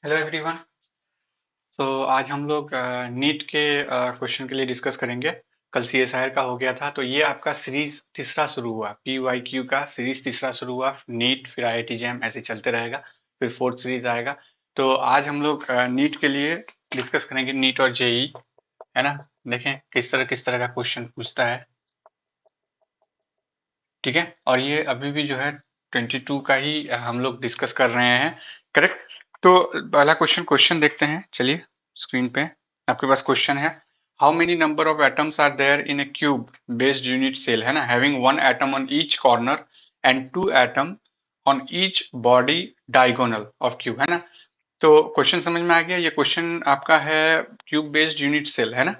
Hello everyone. आज हम लोग नीट के क्वेश्चन के लिए डिस्कस करेंगे। कल सीएसआईआर का हो गया था, तो ये आपका सीरीज तीसरा शुरू हुआ। पीवाईक्यू का सीरीज तीसरा शुरू हुआ। नीट, फिर आईआईटी जैम, ऐसे चलते रहेगा। फिर फोर्थ सीरीज आएगा। तो आज हम लोग नीट के लिए डिस्कस करेंगे, नीट और जेई, है ना। देखें किस तरह का क्वेश्चन पूछता है। ठीक है, और ये अभी भी जो है 22 का ही हम लोग डिस्कस कर रहे हैं। करेक्ट। तो पहला क्वेश्चन देखते हैं। चलिए, स्क्रीन पे आपके पास क्वेश्चन है। How many number of atoms are there in a cube based unit cell, है ना, having one atom on each corner and two atom on each body diagonal of cube, है ना। तो क्वेश्चन समझ में आ गया। ये क्वेश्चन आपका है क्यूब बेस्ड यूनिट सेल, है ना,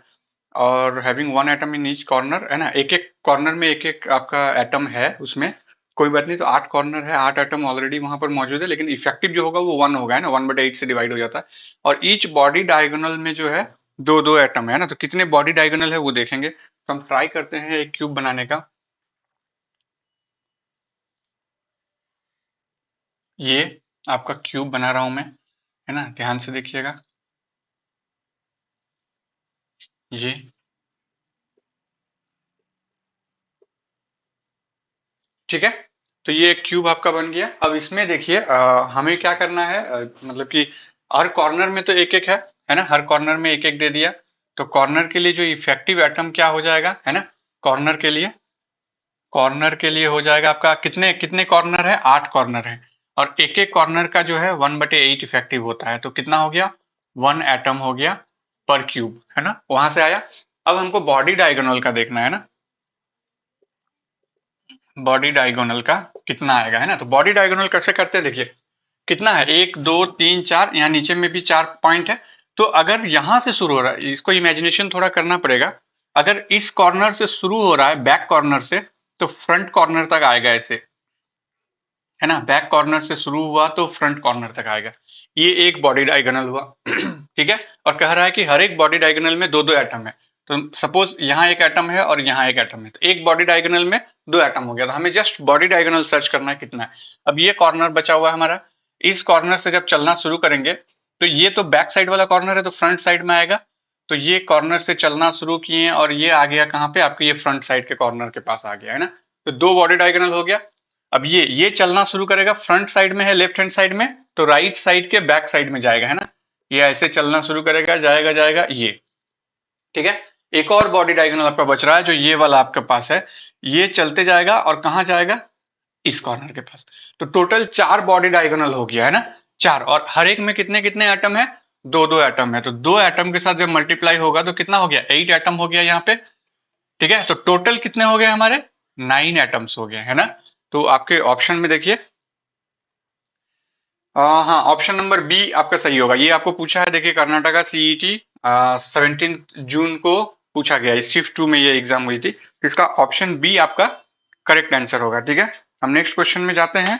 और having one atom in each corner, है ना। एक एक कॉर्नर में एक एक आपका एटम है उसमें। कोई बात नहीं, तो 8 कॉर्नर है, 8 एटम ऑलरेडी वहां पर मौजूद है, लेकिन इफेक्टिव जो होगा वो 1 होगा, है ना। 1/8 से डिवाइड हो जाता है। और ईच बॉडी डायगोनल में जो है दो दो एटम है ना। तो कितने बॉडी डायगोनल है वो देखेंगे। तो हम ट्राई करते हैं एक क्यूब बनाने का। ये आपका क्यूब बना रहा हूं मैं, है ना, ध्यान से देखिएगा। ये ठीक है। तो ये एक क्यूब आपका बन गया। अब इसमें देखिए, हमें क्या करना है, मतलब कि हर कॉर्नर में तो एक एक है ना। हर कॉर्नर में एक एक दे दिया। तो कॉर्नर के लिए जो इफेक्टिव एटम क्या हो जाएगा, है ना। कॉर्नर के लिए कॉर्नर के लिए हो जाएगा आपका, कितने कितने कॉर्नर है, 8 कॉर्नर है। और एक एक कॉर्नर का जो है 1/8 इफेक्टिव होता है। तो कितना हो गया, 1 एटम हो गया पर क्यूब, है ना, वहां से आया। अब हमको बॉडी डायगोनल का देखना है ना। बॉडी डायगोनल का कितना आएगा, है ना। तो बॉडी डायगोनल कैसे करते हैं, देखिए कितना है, 1 2 3 4, यहाँ नीचे में भी 4 पॉइंट है। तो अगर यहां से शुरू हो रहा है, इसको इमेजिनेशन थोड़ा करना पड़ेगा। अगर इस कॉर्नर से शुरू हो रहा है, बैक कॉर्नर से, तो फ्रंट कॉर्नर तक आएगा ऐसे, है ना। बैक कॉर्नर से शुरू हुआ तो फ्रंट कॉर्नर तक आएगा। ये एक बॉडी डायगोनल हुआ। ठीक है। और कह रहा है कि हर एक बॉडी डायगोनल में दो दो एटम है। तो सपोज यहाँ एक एटम है और यहाँ एक एटम है, तो एक बॉडी डायगोनल में दो एटम हो गया। तो हमें जस्ट बॉडी डायगोनल सर्च करना है कितना है। अब ये कॉर्नर बचा हुआ है हमारा। इस कॉर्नर से जब चलना शुरू करेंगे, तो ये तो बैक साइड वाला कॉर्नर है, तो फ्रंट साइड में आएगा। तो ये कॉर्नर से चलना शुरू किए और ये आ गया कहाँ पे, आपके ये फ्रंट साइड के कॉर्नर के पास आ गया, है ना। तो दो बॉडी डायगोनल हो गया। अब ये चलना शुरू करेगा, फ्रंट साइड में है, लेफ्ट हैंड साइड में, तो राइट साइड के बैक साइड में जाएगा, है ना। ये ऐसे चलना शुरू करेगा, जाएगा जाएगा ये। ठीक है। एक और बॉडी डायगोनल आपका बच रहा है, जो ये वाला आपके पास है। ये चलते जाएगा और कहाँ जाएगा, इस कॉर्नर के पास। तो टोटल 4 बॉडी डायगोनल हो गया, है ना। 4, और हर एक में कितने कितने एटम है, दो दो एटम है। तो दो एटम के साथ जब मल्टीप्लाई होगा तो कितना हो गया, 8 एटम हो गया यहाँ पे। ठीक है। तो टोटल कितने हो गए हमारे, 9 एटम्स हो गए, है ना। तो आपके ऑप्शन में देखिए, हाँ, ऑप्शन नंबर बी आपका सही होगा। ये आपको पूछा है, देखिए, कर्नाटका सीईटी 17 जून को पूछा गया है। शिफ्ट 2 में ये एग्जाम हुई थी। इसका ऑप्शन बी आपका करेक्ट आंसर होगा। ठीक है। हम नेक्स्ट क्वेश्चन में जाते हैं।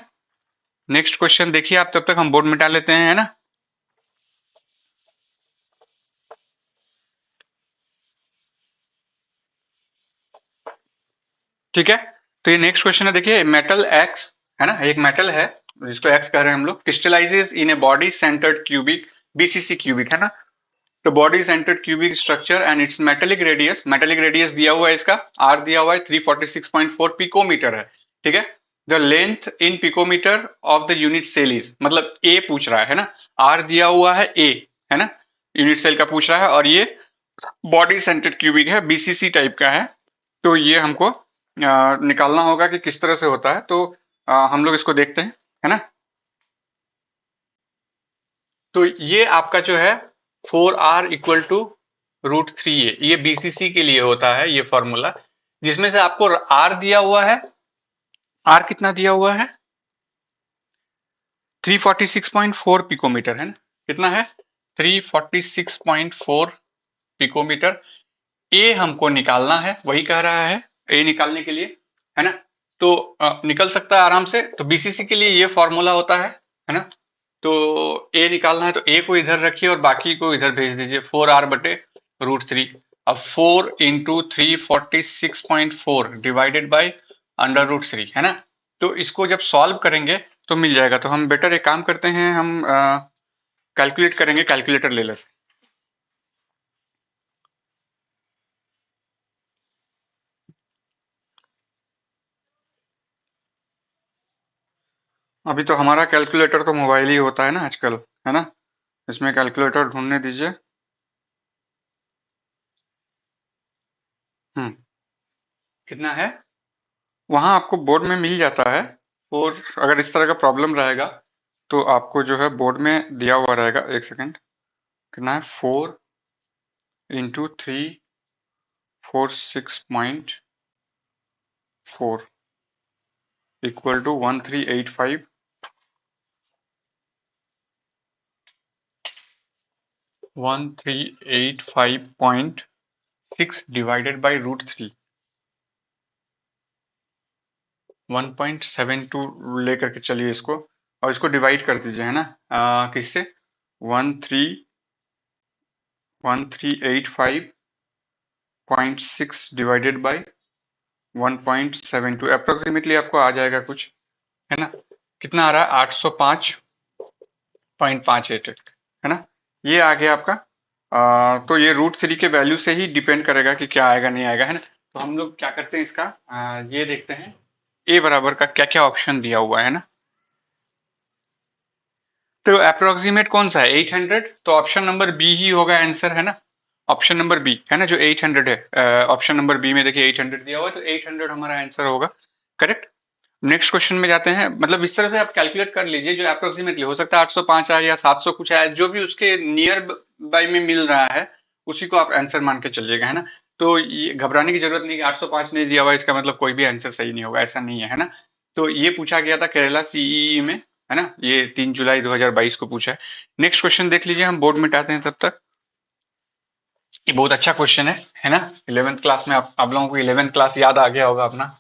नेक्स्ट क्वेश्चन देखिए आप, तब तक हम बोर्ड मिटा लेते हैं, है ना। ठीक है। तो ये नेक्स्ट क्वेश्चन है, देखिए, मेटल एक्स, है ना, एक मेटल है जिसको एक्स कह रहे हैं हम लोग, crystallises in a body centred cubic, BCC cubic, है ना। तो body centred cubic structure and it's metallic radius दिया हुआ है, इसका आर दिया हुआ है 346.4 पिकोमीटर है। ठीक है। The length in picometer of the unit cell is, मतलब ए पूछ रहा है ना। आर दिया हुआ है ए, है ना, यूनिट सेल का पूछ रहा है, और ये बॉडी सेंटर्ड क्यूबिक है, बीसीसी टाइप का है। तो ये हमको निकालना होगा कि किस तरह से होता है। तो हम लोग इसको देखते हैं, है ना। तो ये आपका जो है 4r = √3a, ये बीसीसी के लिए होता है ये फॉर्मूला, जिसमें से आपको आर दिया हुआ है। आर कितना दिया हुआ है, 346.4 पिकोमीटर, है ना। कितना है, 346.4 पिकोमीटर। ए हमको निकालना है, वही कह रहा है, ए निकालने के लिए, है ना। तो निकल सकता है आराम से। तो बीसीसी के लिए ये फॉर्मूला होता है ना। तो ए निकालना है, तो ए को इधर रखिए और बाकी को इधर भेज दीजिए, 4r/√3। अब 4 × 346.4 डिवाइडेड बाई √3, है ना। तो इसको जब सॉल्व करेंगे तो मिल जाएगा। तो हम बेटर एक काम करते हैं, हम कैलकुलेट करेंगे, कैलकुलेटर ले लेते हैं। अभी तो हमारा कैलकुलेटर तो मोबाइल ही होता है ना आजकल, है ना। इसमें कैलकुलेटर ढूंढने दीजिए। कितना है? वहाँ आपको बोर्ड में मिल जाता है। और अगर इस तरह का प्रॉब्लम रहेगा तो आपको जो है बोर्ड में दिया हुआ रहेगा। एक सेकेंड, कितना है? 4 into 3 4 6.4 equal to 1385 1385.6 divided by √3 1.72 लेकर के चलिए इसको, और इसको डिवाइड कर दीजिए, है ना। किससे? 1385.6 डिवाइडेड बाई 1.72 अप्रोक्सीमेटली आपको आ जाएगा कुछ, है ना। कितना आ रहा है? 805.588, है ना। ये आ गया आपका। तो ये √3 के वैल्यू से ही डिपेंड करेगा कि क्या आएगा नहीं आएगा, है ना। तो हम लोग क्या करते हैं इसका, ये देखते हैं ए बराबर का क्या क्या ऑप्शन दिया हुआ है ना। तो अप्रोक्सीमेट कौन सा है? 800, तो ऑप्शन नंबर बी ही होगा आंसर, है ना। ऑप्शन नंबर बी, है ना, जो 800 है। ऑप्शन नंबर बी में देखिए 800 दिया हुआ है, तो 800 हमारा आंसर होगा। करेक्ट। नेक्स्ट क्वेश्चन में जाते हैं। मतलब इस तरह से आप कैलकुलेट कर लीजिए, जो अप्रोक्सीमेटली हो सकता है 805 आए या 700 कुछ आए, जो भी उसके नियर बाय में मिल रहा है उसी को आप आंसर मान के चलिएगा, है ना। तो ये घबराने की जरूरत नहीं कि 805 नहीं दिया हुआ इसका मतलब कोई भी आंसर सही नहीं होगा, ऐसा नहीं है, है ना। तो ये पूछा गया था केरला सीईई में, है ना। ये 3 जुलाई 2022 को पूछा है। नेक्स्ट क्वेश्चन देख लीजिए, हम बोर्ड मिटाते हैं तब तक। ये बहुत अच्छा क्वेश्चन है ना। 11th क्लास में आप लोगों को 11th क्लास याद आ गया होगा अपना,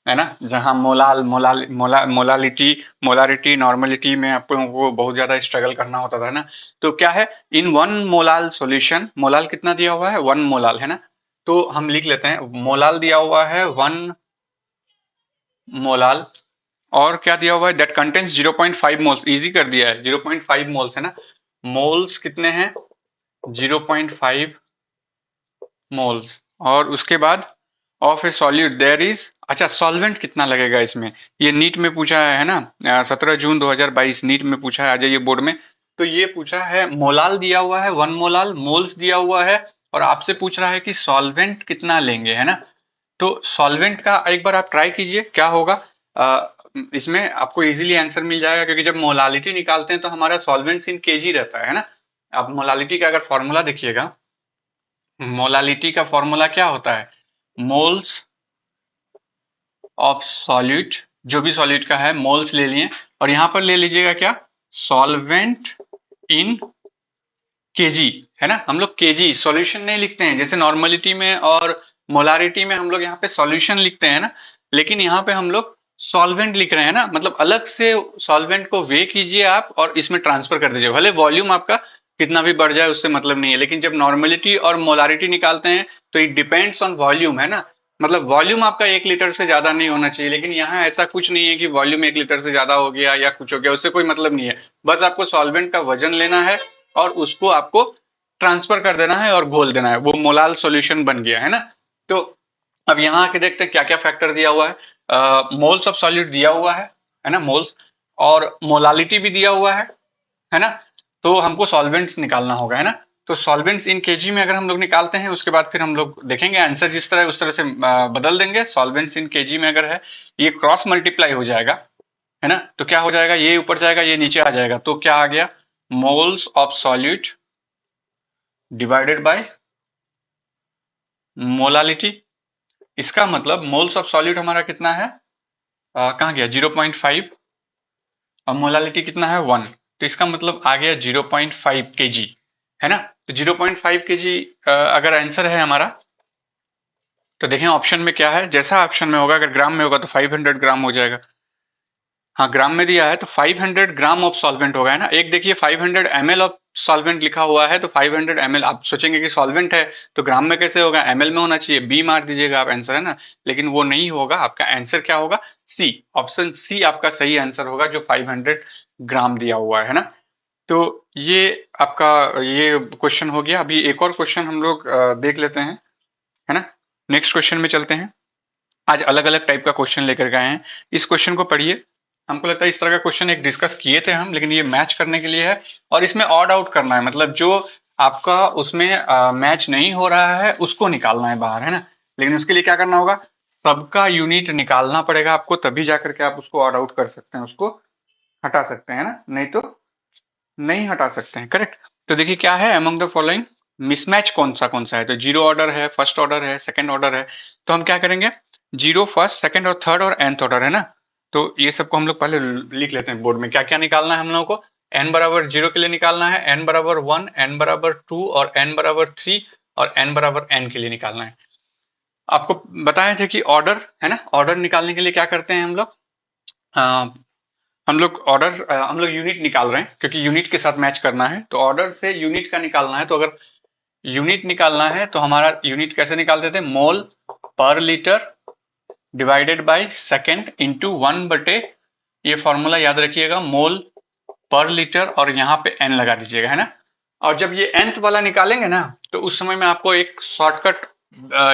है ना। जहाँ मोलालिटी मोलारिटी नॉर्मलिटी में आप लोगों को बहुत ज्यादा स्ट्रगल करना होता था ना। तो क्या है, इन 1 मोलाल सॉल्यूशन, मोलाल कितना दिया हुआ है? 1 मोलाल, है ना। तो हम लिख लेते हैं, मोलाल दिया हुआ है 1 मोलाल। और क्या दिया हुआ है? That contains 0.5 moles. इजी कर दिया है, 0.5 मोल्स, है ना। मोल्स कितने हैं? 0.5 मोल्स। और उसके बाद of a solute there is, अच्छा सॉल्वेंट कितना लगेगा इसमें, ये नीट में पूछा है ना। 17 जून 2022 नीट में पूछा है, आ जाइए बोर्ड में। तो ये पूछा है, मोलाल दिया हुआ है 1 मोलाल, मोल्स दिया हुआ है, और आपसे पूछ रहा है कि सॉल्वेंट कितना लेंगे, है ना। तो सॉल्वेंट का एक बार आप ट्राई कीजिए क्या होगा। इसमें आपको इजीली आंसर मिल जाएगा, क्योंकि जब मोलालिटी निकालते हैं तो हमारा सॉल्वेंट्स इन केजी रहता है ना। अब मोलालिटी का अगर फॉर्मूला देखिएगा, मोलालिटी का फॉर्मूला क्या होता है? मोल्स ऑफ सॉल्यूट, जो भी सॉल्यूट का है मोल्स ले लिए, और यहां पर ले लीजिएगा क्या? सॉल्वेंट इन केजी, है ना। हम लोग केजी सॉल्यूशन नहीं लिखते हैं, जैसे नॉर्मलिटी में और मोलारिटी में हम लोग यहाँ पे सॉल्यूशन लिखते हैं ना, लेकिन यहाँ पे हम लोग सॉल्वेंट लिख रहे हैं ना। मतलब अलग से सॉल्वेंट को वे कीजिए आप और इसमें ट्रांसफर कर दीजिए, भले वॉल्यूम आपका कितना भी बढ़ जाए उससे मतलब नहीं है, लेकिन जब नॉर्मलिटी और मोलारिटी निकालते हैं तो इट डिपेंड्स ऑन वॉल्यूम, है ना। मतलब वॉल्यूम आपका 1 लीटर से ज्यादा नहीं होना चाहिए, लेकिन यहाँ ऐसा कुछ नहीं है कि वॉल्यूम 1 लीटर से ज्यादा हो गया या कुछ हो गया, उससे कोई मतलब नहीं है। बस आपको सॉल्वेंट का वजन लेना है और उसको आपको ट्रांसफर कर देना है और घोल देना है, वो मोलाल सॉल्यूशन बन गया, है ना। तो अब यहाँ आके देखते हैं क्या क्या फैक्टर दिया हुआ है। मोल्स ऑफ सॉल्यूट दिया हुआ है ना, मोल्स, और मोलालिटी भी दिया हुआ है ना। तो हमको सॉल्वेंट्स निकालना होगा, है ना। तो सॉल्वेंट्स इन केजी में अगर हम लोग निकालते हैं, उसके बाद फिर हम लोग देखेंगे आंसर जिस तरह उस तरह से बदल देंगे। सॉल्वेंट्स इन केजी में अगर है, ये क्रॉस मल्टीप्लाई हो जाएगा, है ना। तो क्या हो जाएगा, ये ऊपर जाएगा ये नीचे आ जाएगा, तो क्या आ गया? Moles of solute divided by molality. इसका मतलब मोल्स ऑफ सॉल्यूट हमारा कितना है, कहाँ गया? 0.5, और मोलालिटी कितना है? 1। तो इसका मतलब आ गया 0.5 केजी, है ना। तो 0.5 केजी अगर आंसर है हमारा, तो देखें ऑप्शन में क्या है। जैसा ऑप्शन में होगा, अगर ग्राम में होगा तो 500 ग्राम हो जाएगा। हाँ, ग्राम में दिया है तो 500 ग्राम ऑफ सॉल्वेंट होगा, है ना। एक देखिए 500 ml ऑफ सॉल्वेंट लिखा हुआ है, तो 500 ml आप सोचेंगे कि सॉल्वेंट है तो ग्राम में कैसे होगा, ml में होना चाहिए, बी मार दीजिएगा आप आंसर, है ना। लेकिन वो नहीं होगा, आपका आंसर क्या होगा? सी, ऑप्शन सी आपका सही आंसर होगा, जो 500 ग्राम दिया हुआ है ना। तो ये आपका ये क्वेश्चन हो गया। अभी एक और क्वेश्चन हम लोग देख लेते हैं, है ना। नेक्स्ट क्वेश्चन में चलते हैं। आज अलग अलग टाइप का क्वेश्चन लेकर के आए हैं। इस क्वेश्चन को पढ़िए। हमको लगता है इस तरह का क्वेश्चन एक डिस्कस किए थे हम, लेकिन ये मैच करने के लिए है और इसमें ऑड आउट करना है, मतलब जो आपका उसमें मैच नहीं हो रहा है उसको निकालना है बाहर, है ना। लेकिन उसके लिए क्या करना होगा, सबका यूनिट निकालना पड़ेगा आपको, तभी जा करके आप उसको ऑड आउट कर सकते हैं, उसको हटा सकते हैं ना, नहीं तो नहीं हटा सकते हैं। करेक्ट। तो देखिए क्या है, अमंग द फॉलोइंग मिसमैच कौन सा है, तो जीरो ऑर्डर है, फर्स्ट ऑर्डर है, सेकंड ऑर्डर है। तो हम क्या करेंगे, जीरो, फर्स्ट, सेकंड और थर्ड और nth ऑर्डर, है ना। तो ये सबको हम लोग पहले लिख लेते हैं बोर्ड में, क्या क्या निकालना है हम लोगों को। n बराबर जीरो के लिए निकालना है, n बराबर वन, n बराबर टू और n बराबर थ्री और n बराबर n के लिए निकालना है। आपको बताए थे कि ऑर्डर, है ना, ऑर्डर निकालने के लिए क्या करते हैं हम लोग, हम लोग यूनिट निकाल रहे हैं क्योंकि यूनिट के साथ मैच करना है, तो ऑर्डर से यूनिट का निकालना है। तो अगर यूनिट निकालना है तो हमारा यूनिट कैसे निकालते थे, मोल पर litre divided by second into one बटे, ये फॉर्मूला याद रखिएगा, मोल पर लीटर और यहाँ पे n लगा दीजिएगा, है ना। और जब ये nth वाला निकालेंगे ना, तो उस समय में आपको एक शॉर्टकट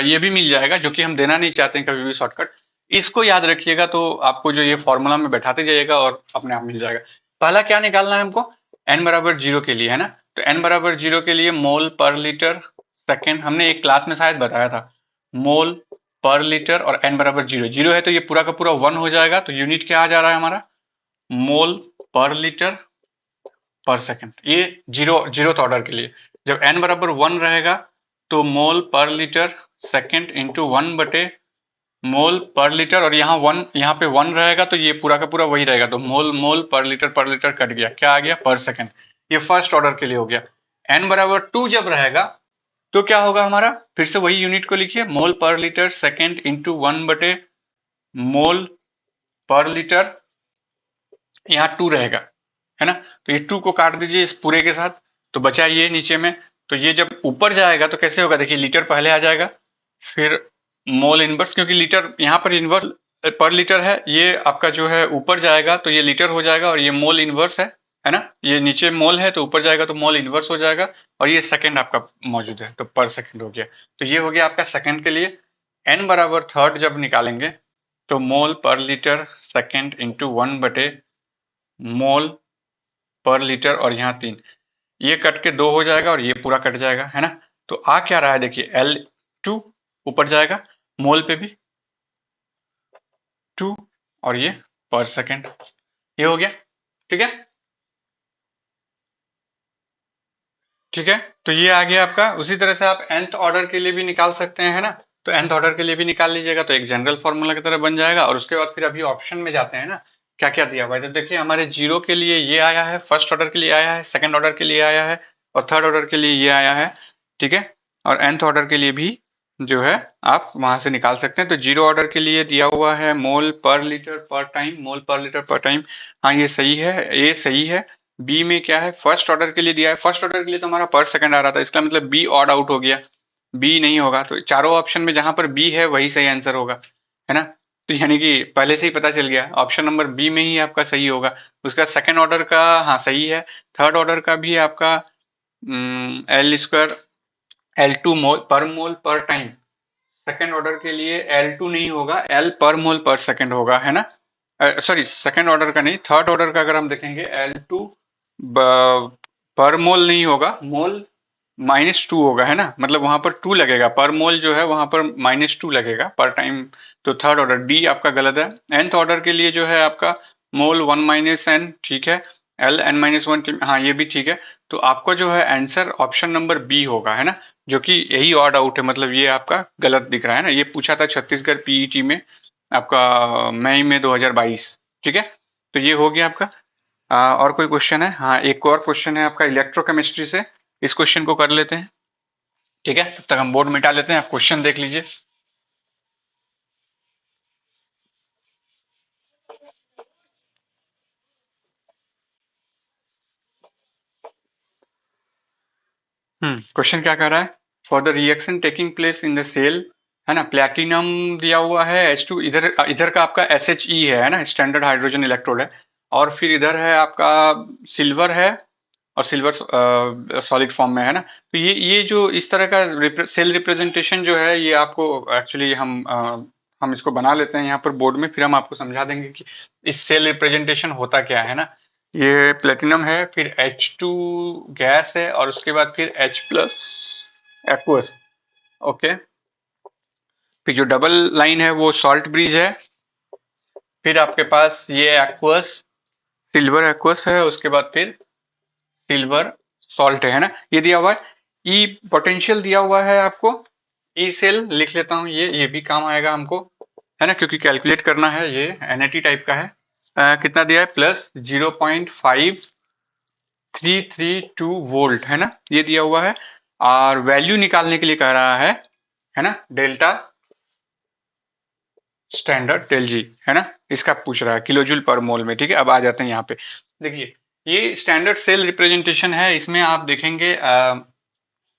ये भी मिल जाएगा, जो कि हम देना नहीं चाहते हैं कभी भी शॉर्टकट। इसको याद रखिएगा, तो आपको जो ये फॉर्मूला में बैठाते जाइएगा और अपने आप मिल जाएगा। पहला क्या निकालना है हमको, n बराबर जीरो के लिए, है ना। तो n बराबर जीरो के लिए मोल पर लीटर सेकेंड, हमने एक क्लास में शायद बताया था, मोल पर लीटर और n बराबर जीरो, जीरो है तो ये पूरा का पूरा वन हो जाएगा, तो यूनिट क्या आ जा रहा है हमारा, मोल पर लीटर पर सेकंड। ये जीरो जीरो ऑर्डर के लिए। जब n बराबर वन रहेगा तो मोल पर लीटर सेकंड इंटू वन बटे मोल पर लीटर, और यहाँ वन, यहाँ पे वन रहेगा तो ये पूरा का पूरा वही रहेगा, तो मोल मोल पर लीटर कट गया, क्या आ गया, पर सेकंड। ये फर्स्ट ऑर्डर के लिए हो गया। n बराबर टू जब रहेगा तो क्या होगा हमारा, फिर से वही यूनिट को लिखिए, मोल पर लीटर सेकंड इंटू वन बटे मोल पर लीटर, यहाँ टू रहेगा, है ना। तो ये टू को काट दीजिए इस पूरे के साथ, तो बचा ये नीचे में। तो ये जब ऊपर जाएगा तो कैसे होगा, देखिए लीटर पहले आ जाएगा, फिर मोल इनवर्स, क्योंकि लीटर यहाँ पर इनवर्स पर लीटर है, ये आपका जो है ऊपर जाएगा तो ये लीटर हो जाएगा, और ये मोल इनवर्स है ना। ये नीचे मोल है तो ऊपर जाएगा तो मोल इनवर्स हो जाएगा, और ये सेकंड आपका मौजूद है तो पर सेकंड हो गया। तो ये हो गया आपका सेकंड के लिए। n बराबर थर्ड जब निकालेंगे तो मोल पर लीटर सेकंड इंटू वन बटे मोल पर लीटर, और यहाँ तीन, ये कट के दो हो जाएगा और ये पूरा कट जाएगा, है ना। तो आ क्या रहा है, देखिए L2 ऊपर जाएगा, मोल पे भी टू, और ये पर सेकेंड, ये हो गया। ठीक है, ठीक है। तो ये आ गया आपका। उसी तरह से आप nth ऑर्डर के लिए भी निकाल सकते हैं, है ना। तो nth ऑर्डर के लिए भी निकाल लीजिएगा तो एक जनरल फॉर्मूला की तरह बन जाएगा। और उसके बाद फिर अभी ऑप्शन में जाते हैं ना, क्या क्या दिया हुआ है। तो देखिए हमारे जीरो के लिए ये आया है, फर्स्ट ऑर्डर के लिए आया है, सेकंड ऑर्डर के लिए आया है, और थर्ड ऑर्डर के लिए ये आया है। ठीक है, और nth ऑर्डर के लिए भी जो है आप वहां से निकाल सकते हैं। तो जीरो ऑर्डर के लिए दिया हुआ है मोल पर लीटर पर टाइम, मोल पर लीटर पर टाइम, हाँ ये सही है, ये सही है। बी में क्या है, फर्स्ट ऑर्डर के लिए दिया है, फर्स्ट ऑर्डर के लिए तो हमारा पर सेकंड आ रहा था, इसका मतलब बी ऑड आउट हो गया, बी नहीं होगा। तो चारों ऑप्शन में जहां पर बी है वही सही आंसर होगा, है ना। तो यानी कि पहले से ही पता चल गया, ऑप्शन नंबर बी में ही आपका सही होगा। उसका सेकंड ऑर्डर का हाँ सही है, थर्ड ऑर्डर का भी आपका एल स्क्वायर L2 मोल पर टाइम, सेकंड ऑर्डर के लिए L2 नहीं होगा, L पर मोल पर सेकंड होगा, है ना। सॉरी, सेकंड ऑर्डर का नहीं, थर्ड ऑर्डर का अगर हम देखेंगे L2 पर मोल नहीं होगा, मोल -2 होगा, है ना। मतलब वहां पर टू लगेगा, पर मोल जो है वहां पर -2 लगेगा पर टाइम। तो थर्ड ऑर्डर डी आपका गलत है। nth ऑर्डर के लिए जो है आपका मोल वन माइनस एन, ठीक है, एल एन माइनस वन, हाँ ये भी ठीक है। तो आपका जो है आंसर ऑप्शन नंबर बी होगा, है ना, जो कि यही ऑड आउट है, मतलब ये आपका गलत दिख रहा है ना। ये पूछा था छत्तीसगढ़ पीईटी में आपका मई में 2022। ठीक है, तो ये हो गया आपका। और कोई क्वेश्चन है, हाँ एक और क्वेश्चन है आपका इलेक्ट्रोकेमिस्ट्री से, इस क्वेश्चन को कर लेते हैं। ठीक है, तब तक हम बोर्ड मिटा लेते हैं, आप क्वेश्चन देख लीजिए। क्वेश्चन क्या कर रहा है, for the reaction taking place in the cell, है ना, प्लेटिनम दिया हुआ है, H2, इधर इधर का आपका SHE है ना, स्टैंडर्ड हाइड्रोजन इलेक्ट्रोड है, और फिर इधर है आपका सिल्वर है, और सिल्वर सॉलिड फॉर्म में है ना। तो ये जो इस तरह का सेल रिप्रेजेंटेशन जो है ये आपको एक्चुअली हम इसको बना लेते हैं यहाँ पर बोर्ड में, फिर हम आपको समझा देंगे कि इस सेल रिप्रेजेंटेशन होता क्या है ना। ये प्लेटिनम है, फिर H2 गैस है, और उसके बाद फिर H प्लस एक्वस। ओके, फिर जो डबल लाइन है वो सॉल्ट ब्रिज है, फिर आपके पास ये एक्वस सिल्वर एक्वस है, उसके बाद फिर सिल्वर सॉल्ट है ना। ये दिया हुआ है, ई पोटेंशियल दिया हुआ है आपको, ई सेल लिख लेता हूँ, ये भी काम आएगा हमको, है ना, क्योंकि कैलकुलेट करना है, ये एनएटी टाइप का है। कितना दिया है, प्लस 0.5332 वोल्ट है ना, ये दिया हुआ है। और वैल्यू निकालने के लिए कह रहा है ना, डेल्टा स्टैंडर्ड डेल जी, है ना, इसका पूछ रहा है किलो जूल पर मोल में। ठीक है, अब आ जाते हैं यहाँ पे। देखिए, ये स्टैंडर्ड सेल रिप्रेजेंटेशन है, इसमें आप देखेंगे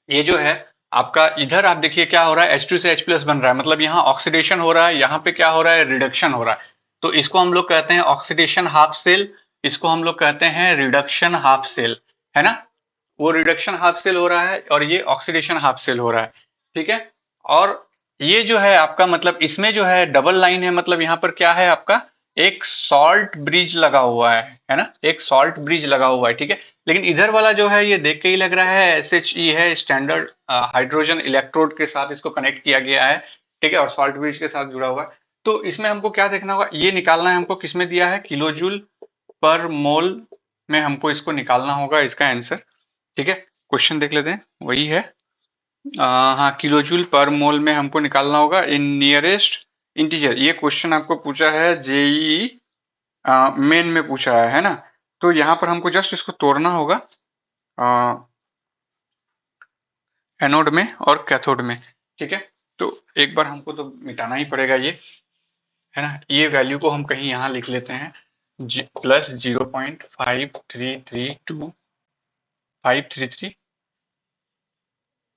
ये जो है आपका, इधर आप देखिए क्या हो रहा है, H2 से H प्लस बन रहा है, मतलब यहाँ ऑक्सीडेशन हो रहा है, यहाँ पे क्या हो रहा है, रिडक्शन हो रहा है। तो इसको हम लोग कहते हैं ऑक्सीडेशन हाफ सेल, इसको हम लोग कहते हैं रिडक्शन हाफ सेल, है ना। वो रिडक्शन हाफ सेल हो रहा है और ये ऑक्सीडेशन हाफ सेल हो रहा है। ठीक है, और ये जो है आपका, मतलब इसमें जो है डबल लाइन है, मतलब यहाँ पर क्या है आपका, एक सॉल्ट ब्रिज लगा हुआ है ना, एक सॉल्ट ब्रिज लगा हुआ है। ठीक है, लेकिन इधर वाला जो है ये देख के ही लग रहा है SHE है, स्टैंडर्ड हाइड्रोजन इलेक्ट्रोड के साथ इसको कनेक्ट किया गया है। ठीक है, और सॉल्ट ब्रिज के साथ जुड़ा हुआ है। तो इसमें हमको क्या देखना होगा, ये निकालना है हमको, किसमें दिया है, किलो जूल पर मोल में हमको इसको निकालना होगा, इसका आंसर। ठीक है, क्वेश्चन देख लेते हैं, वही है। हाँ, किलो जूल पर मोल में हमको निकालना होगा इन नियरेस्ट इंटीजर। ये क्वेश्चन आपको पूछा है जेई मेन में पूछा है ना। तो यहाँ पर हमको जस्ट इसको तोड़ना होगा एनोड में और कैथोड में। ठीक है, तो एक बार हमको तो मिटाना ही पड़ेगा ये, है ना। ये वैल्यू को हम कहीं यहाँ लिख लेते हैं, प्लस 0.5332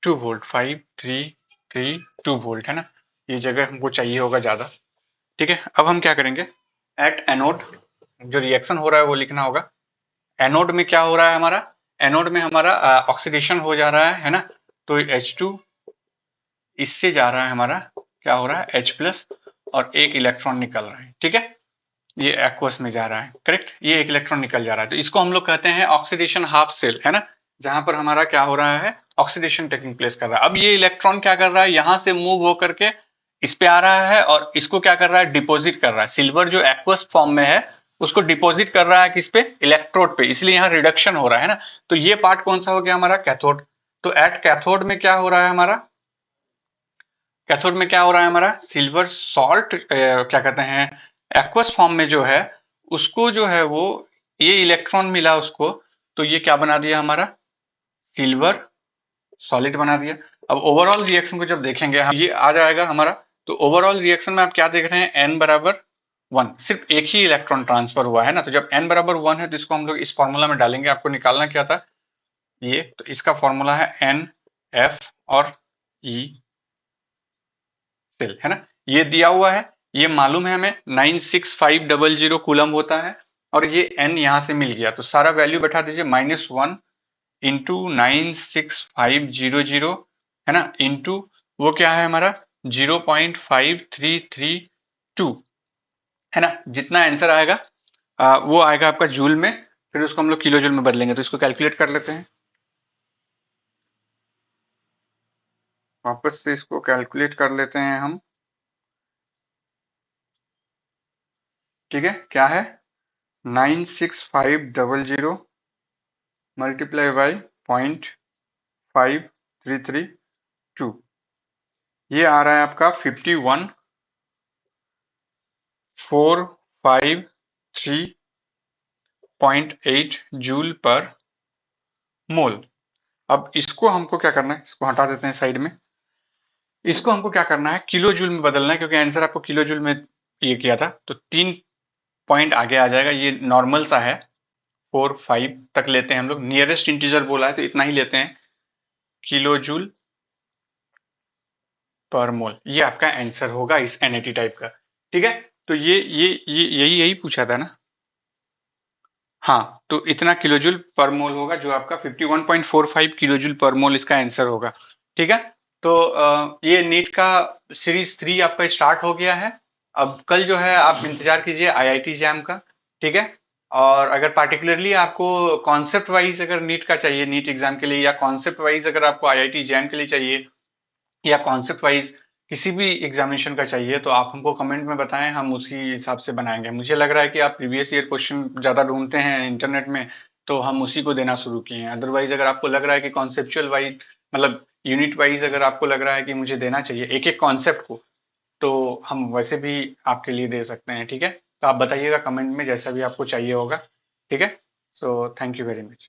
वोल्ट, 5332 वोल्ट, है ना। ये जगह हमको चाहिए होगा ज़्यादा। ठीक है, अब हम क्या करेंगे, एट एनोड जो रिएक्शन हो रहा है वो लिखना होगा। एनोड में क्या हो रहा है हमारा, एनोड में हमारा ऑक्सीडेशन हो जा रहा है ना। तो H2 इससे जा रहा है हमारा, क्या हो रहा है, H प्लस, और एक इलेक्ट्रॉन निकल रहा है। ठीक है, ये एक्वस में जा रहा है, करेक्ट, ये एक इलेक्ट्रॉन निकल जा रहा है। तो इसको हम लोग कहते हैं ऑक्सीडेशन हाफ सेल, है ना, जहां पर हमारा क्या हो रहा है, ऑक्सीडेशन टेकिंग प्लेस कर रहा है। अब ये इलेक्ट्रॉन क्या कर रहा है, यहां से मूव होकर के इस पे आ रहा है, और इसको क्या कर रहा है, डिपोजिट कर रहा है। सिल्वर जो एक्वस फॉर्म में है उसको डिपोजिट कर रहा है किस पे, इलेक्ट्रोड पे, इसलिए यहाँ रिडक्शन हो रहा है ना। तो ये पार्ट कौन सा हो गया हमारा, कैथोड। तो एट कैथोड में क्या हो रहा है हमारा, कैथोड में क्या हो रहा है हमारा, सिल्वर सॉल्ट क्या कहते हैं, एक्वस फॉर्म में जो है उसको जो है वो, ये इलेक्ट्रॉन मिला उसको, तो ये क्या बना दिया हमारा, सिल्वर सॉलिड बना दिया। अब ओवरऑल रिएक्शन को जब देखेंगे हम, ये आ जाएगा हमारा। तो ओवरऑल रिएक्शन में आप क्या देख रहे हैं, n बराबर 1, सिर्फ एक ही इलेक्ट्रॉन ट्रांसफर हुआ है ना। तो जब n बराबर 1 है तो इसको हम लोग इस फॉर्मूला में डालेंगे। आपको निकालना क्या था, ये तो इसका फॉर्मूला है NF और E सेल, है ना। ये दिया हुआ है, ये मालूम है हमें, 96500 कूलम होता है, और ये n यहाँ से मिल गया, तो सारा वैल्यू बैठा दीजिए, -1 इंटू 96500, है ना, इंटू वो क्या है हमारा 0.5332, है ना। जितना आंसर आएगा वो आएगा आपका जूल में, फिर उसको हम लोग किलो जूल में बदलेंगे। तो इसको कैलकुलेट कर लेते हैं, वापस से इसको कैलकुलेट कर लेते हैं हम। ठीक है, क्या है, 96500 मल्टीप्लाई बाई 0.5332, ये आ रहा है आपका 51453.8 जूल पर मोल। अब इसको हमको क्या करना है, इसको हटा देते हैं साइड में। इसको हमको क्या करना है, किलो जूल में बदलना है, क्योंकि आंसर आपको किलो जूल में ये किया था। तो 3 पॉइंट आगे आ जाएगा, ये नॉर्मल सा है, 4-5 तक लेते हैं हम लोग, नियरेस्ट इंटीजर बोला है तो इतना ही लेते हैं, किलो जूल पर मोल। ये आपका आंसर होगा इस NAT टाइप का। ठीक है, तो ये यही पूछा था ना। हाँ, तो इतना किलो जूल पर मोल होगा जो आपका 51.45 किलो जूल पर मोल इसका आंसर होगा। ठीक है, तो ये नीट का सीरीज 3 आपका स्टार्ट हो गया है। अब कल जो है आप इंतजार कीजिए आईआईटी जैम का। ठीक है, और अगर पार्टिकुलरली आपको कॉन्सेप्ट वाइज अगर नीट का चाहिए, नीट एग्जाम के लिए, या कॉन्सेप्ट वाइज अगर आपको आईआईटी जैम के लिए चाहिए, या कॉन्सेप्ट वाइज किसी भी एग्जामिनेशन का चाहिए, तो आप हमको कमेंट में बताएं, हम उसी हिसाब से बनाएंगे। मुझे लग रहा है कि आप प्रीवियस ईयर क्वेश्चन ज़्यादा ढूंढते हैं इंटरनेट में, तो हम उसी को देना शुरू किए हैं। अदरवाइज अगर आपको लग रहा है कि कॉन्सेप्चुअल वाइज, मतलब यूनिट वाइज अगर आपको लग रहा है कि मुझे देना चाहिए एक एक कॉन्सेप्ट को, तो हम वैसे भी आपके लिए दे सकते हैं। ठीक है, तो आप बताइएगा कमेंट में जैसा भी आपको चाहिए होगा। ठीक है, so thank you very much.